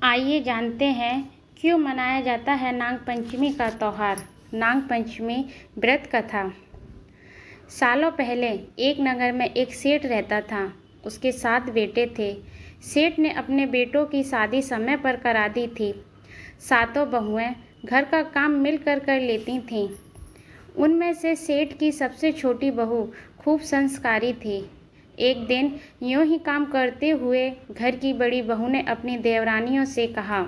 आइए जानते हैं क्यों मनाया जाता है नाग पंचमी का त्यौहार। नाग पंचमी व्रत कथा। सालों पहले एक नगर में एक सेठ रहता था। उसके 7 बेटे थे। सेठ ने अपने बेटों की शादी समय पर करा दी थी। सातों बहुएं घर का काम मिलकर कर लेती थीं। उनमें से सेठ की सबसे छोटी बहू खूब संस्कारी थी। एक दिन यूं ही काम करते हुए घर की बड़ी बहू ने अपनी देवरानियों से कहा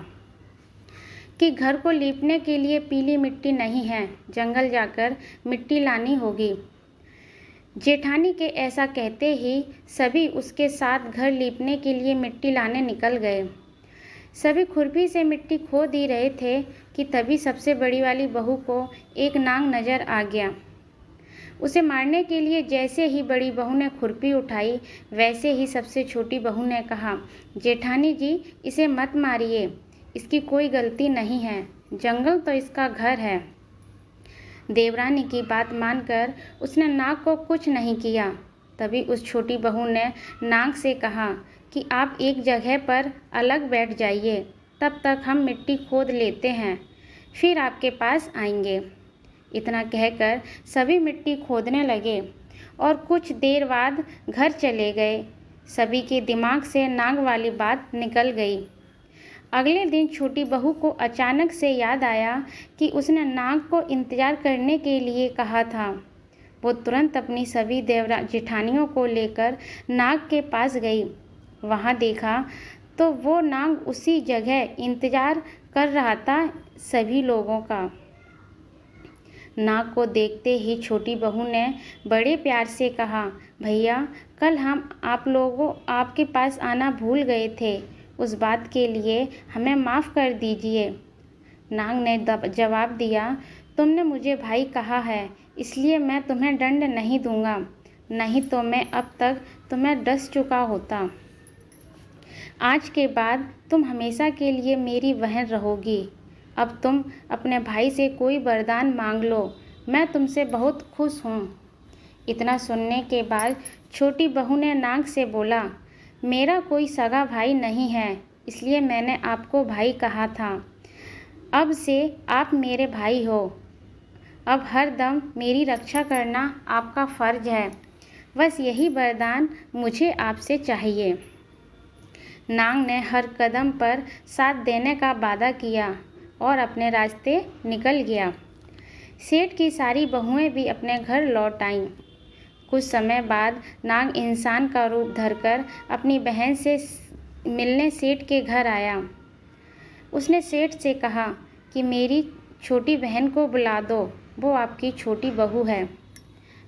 कि घर को लीपने के लिए पीली मिट्टी नहीं है, जंगल जाकर मिट्टी लानी होगी। जेठानी के ऐसा कहते ही सभी उसके साथ घर लीपने के लिए मिट्टी लाने निकल गए। सभी खुरपी से मिट्टी खोद ही रहे थे कि तभी सबसे बड़ी वाली बहू को एक नाग नजर आ गया। उसे मारने के लिए जैसे ही बड़ी बहू ने खुरपी उठाई, वैसे ही सबसे छोटी बहू ने कहा, जेठानी जी, इसे मत मारिए, इसकी कोई गलती नहीं है, जंगल तो इसका घर है। देवरानी की बात मानकर उसने नाग को कुछ नहीं किया। तभी उस छोटी बहू ने नाग से कहा कि आप एक जगह पर अलग बैठ जाइए, तब तक हम मिट्टी खोद लेते हैं, फिर आपके पास आएंगे। इतना कहकर सभी मिट्टी खोदने लगे और कुछ देर बाद घर चले गए। सभी के दिमाग से नाग वाली बात निकल गई। अगले दिन छोटी बहू को अचानक से याद आया कि उसने नाग को इंतजार करने के लिए कहा था। वो तुरंत अपनी सभी जेठानियों को लेकर नाग के पास गई। वहाँ देखा तो वो नाग उसी जगह इंतजार कर रहा था सभी लोगों का। नाग को देखते ही छोटी बहू ने बड़े प्यार से कहा, भैया, कल हम आप लोगों आपके पास आना भूल गए थे, उस बात के लिए हमें माफ़ कर दीजिए। नाग ने जवाब दिया, तुमने मुझे भाई कहा है, इसलिए मैं तुम्हें दंड नहीं दूंगा, नहीं तो मैं अब तक तुम्हें डस चुका होता। आज के बाद तुम हमेशा के लिए मेरी बहन रहोगी। अब तुम अपने भाई से कोई वरदान मांग लो, मैं तुमसे बहुत खुश हूँ। इतना सुनने के बाद छोटी बहू ने नाग से बोला, मेरा कोई सगा भाई नहीं है, इसलिए मैंने आपको भाई कहा था। अब से आप मेरे भाई हो। अब हर दम मेरी रक्षा करना आपका फ़र्ज है। बस यही वरदान मुझे आपसे चाहिए। नाग ने हर कदम पर साथ देने का वादा किया और अपने रास्ते निकल गया। सेठ की सारी बहुएं भी अपने घर लौट आईं। कुछ समय बाद नाग इंसान का रूप धरकर अपनी बहन से मिलने सेठ के घर आया। उसने सेठ से कहा कि मेरी छोटी बहन को बुला दो, वो आपकी छोटी बहू है।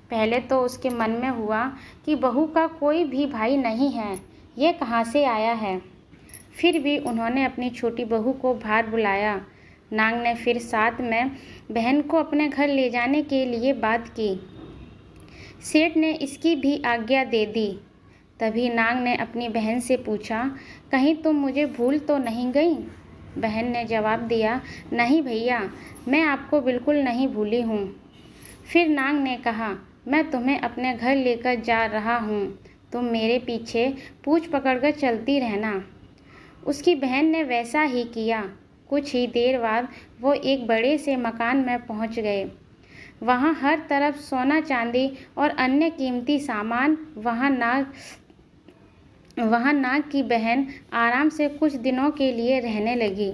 पहले तो उसके मन में हुआ कि बहू का कोई भी भाई नहीं है, ये कहाँ से आया है। फिर भी उन्होंने अपनी छोटी बहू को बाहर बुलाया। नाग ने फिर साथ में बहन को अपने घर ले जाने के लिए बात की। सेठ ने इसकी भी आज्ञा दे दी। तभी नाग ने अपनी बहन से पूछा, कहीं तुम मुझे भूल तो नहीं गई? बहन ने जवाब दिया, नहीं भैया, मैं आपको बिल्कुल नहीं भूली हूँ। फिर नाग ने कहा, मैं तुम्हें अपने घर लेकर जा रहा हूँ, तुम मेरे पीछे पूँछ पकड़कर चलती रहना। उसकी बहन ने वैसा ही किया। कुछ ही देर बाद वो एक बड़े से मकान में पहुंच गए। वहां हर तरफ सोना चांदी और अन्य कीमती सामान। वहां नाग की बहन आराम से कुछ दिनों के लिए रहने लगी।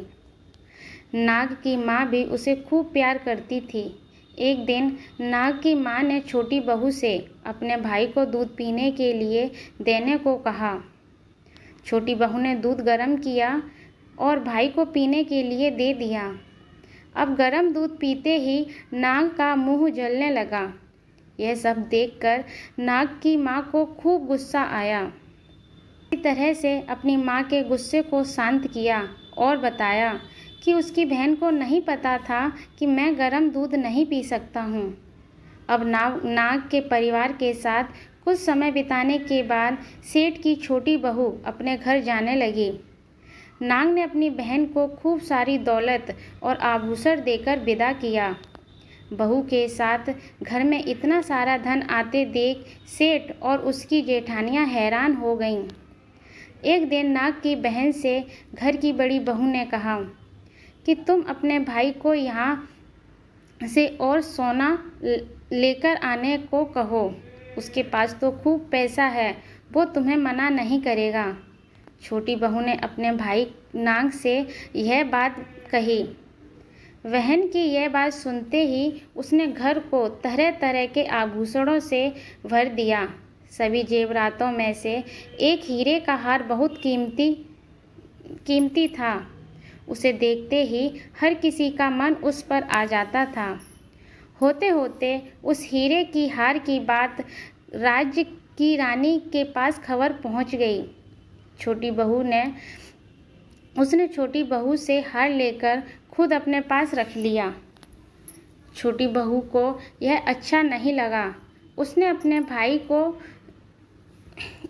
नाग की माँ भी उसे खूब प्यार करती थी। एक दिन नाग की माँ ने छोटी बहू से अपने भाई को दूध पीने के लिए देने को कहा। छोटी बहू ने दूध गर्म किया और भाई को पीने के लिए दे दिया। अब गर्म दूध पीते ही नाग का मुंह जलने लगा। यह सब देखकर नाग की माँ को खूब गुस्सा आया। इसी तरह से अपनी माँ के गुस्से को शांत किया और बताया कि उसकी बहन को नहीं पता था कि मैं गर्म दूध नहीं पी सकता हूँ। अब नाग के परिवार के साथ कुछ समय बिताने के बाद सेठ की छोटी बहू अपने घर जाने लगी। नाग ने अपनी बहन को खूब सारी दौलत और आभूषण देकर विदा किया। बहू के साथ घर में इतना सारा धन आते देख सेठ और उसकी जेठानियां हैरान हो गईं। एक दिन नाग की बहन से घर की बड़ी बहू ने कहा कि तुम अपने भाई को यहाँ से और सोना लेकर आने को कहो, उसके पास तो खूब पैसा है, वो तुम्हें मना नहीं करेगा। छोटी बहू ने अपने भाई नाग से यह बात कही। बहन की यह बात सुनते ही उसने घर को तरह तरह के आभूषणों से भर दिया। सभी जेवरातों में से एक हीरे का हार बहुत कीमती था। उसे देखते ही हर किसी का मन उस पर आ जाता था। होते होते उस हीरे की हार की बात राज्य की रानी के पास खबर पहुंच गई। उसने छोटी बहू से हार लेकर खुद अपने पास रख लिया। छोटी बहू को यह अच्छा नहीं लगा। उसने अपने भाई को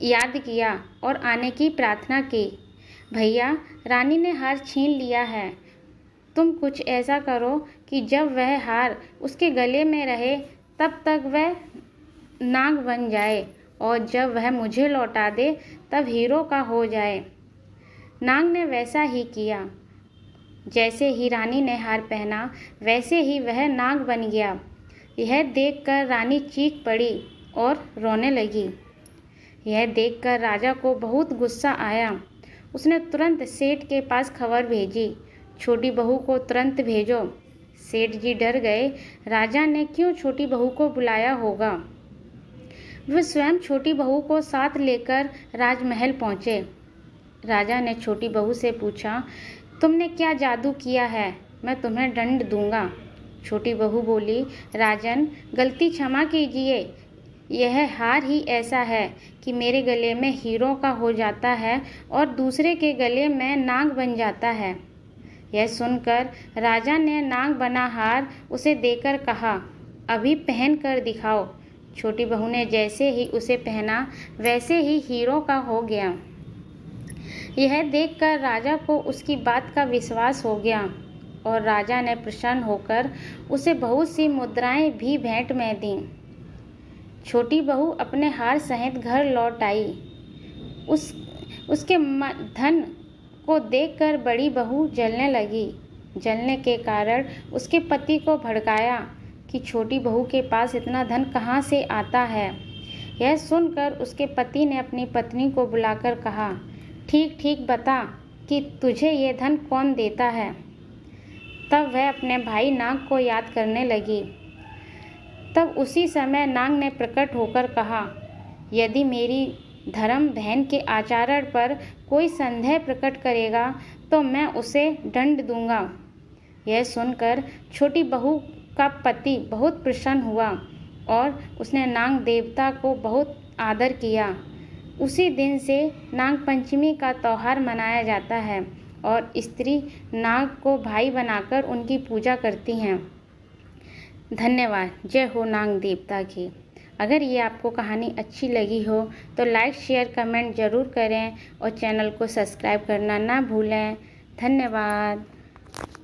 याद किया और आने की प्रार्थना की। भैया, रानी ने हार छीन लिया है, तुम कुछ ऐसा करो कि जब वह हार उसके गले में रहे तब तक वह नाग बन जाए, और जब वह मुझे लौटा दे तब हीरो का हो जाए। नाग ने वैसा ही किया। जैसे ही रानी ने हार पहना वैसे ही वह नाग बन गया। यह देखकर रानी चीख पड़ी और रोने लगी। यह देखकर राजा को बहुत गुस्सा आया। उसने तुरंत सेठ के पास खबर भेजी, छोटी बहू को तुरंत भेजो। सेठ जी डर गए। राजा ने क्यों छोटी बहू को बुलाया होगा। वे स्वयं छोटी बहू को साथ लेकर राजमहल पहुँचे। राजा ने छोटी बहू से पूछा, तुमने क्या जादू किया है, मैं तुम्हें दंड दूंगा। छोटी बहू बोली, राजन, गलती क्षमा कीजिए, यह हार ही ऐसा है कि मेरे गले में हीरो का हो जाता है और दूसरे के गले में नाग बन जाता है। यह सुनकर राजा ने नाग बना हार उसे देकर कहा, अभी पहन कर दिखाओ। छोटी बहू ने जैसे ही उसे पहना वैसे ही हीरो का हो गया। यह देखकर राजा को उसकी बात का विश्वास हो गया और राजा ने प्रसन्न होकर उसे बहुत सी मुद्राएं भी भेंट में दीं। छोटी बहू अपने हार सहित घर लौट आई। उसके धन को देखकर बड़ी बहू जलने लगी। जलने के कारण उसके पति को भड़काया कि छोटी बहू के पास इतना धन कहाँ से आता है। यह सुनकर उसके पति ने अपनी पत्नी को बुलाकर कहा, ठीक ठीक बता कि तुझे ये धन कौन देता है। तब वह अपने भाई नाग को याद करने लगी। तब उसी समय नाग ने प्रकट होकर कहा, यदि मेरी धर्म बहन के आचरण पर कोई संदेह प्रकट करेगा तो मैं उसे दंड दूंगा। यह सुनकर छोटी बहू का पति बहुत प्रसन्न हुआ और उसने नाग देवता को बहुत आदर किया। उसी दिन से नाग पंचमी का त्यौहार मनाया जाता है और स्त्री नाग को भाई बनाकर उनकी पूजा करती हैं। धन्यवाद। जय हो नाग देवता की। अगर ये आपको कहानी अच्छी लगी हो तो लाइक शेयर कमेंट ज़रूर करें और चैनल को सब्सक्राइब करना ना भूलें। धन्यवाद।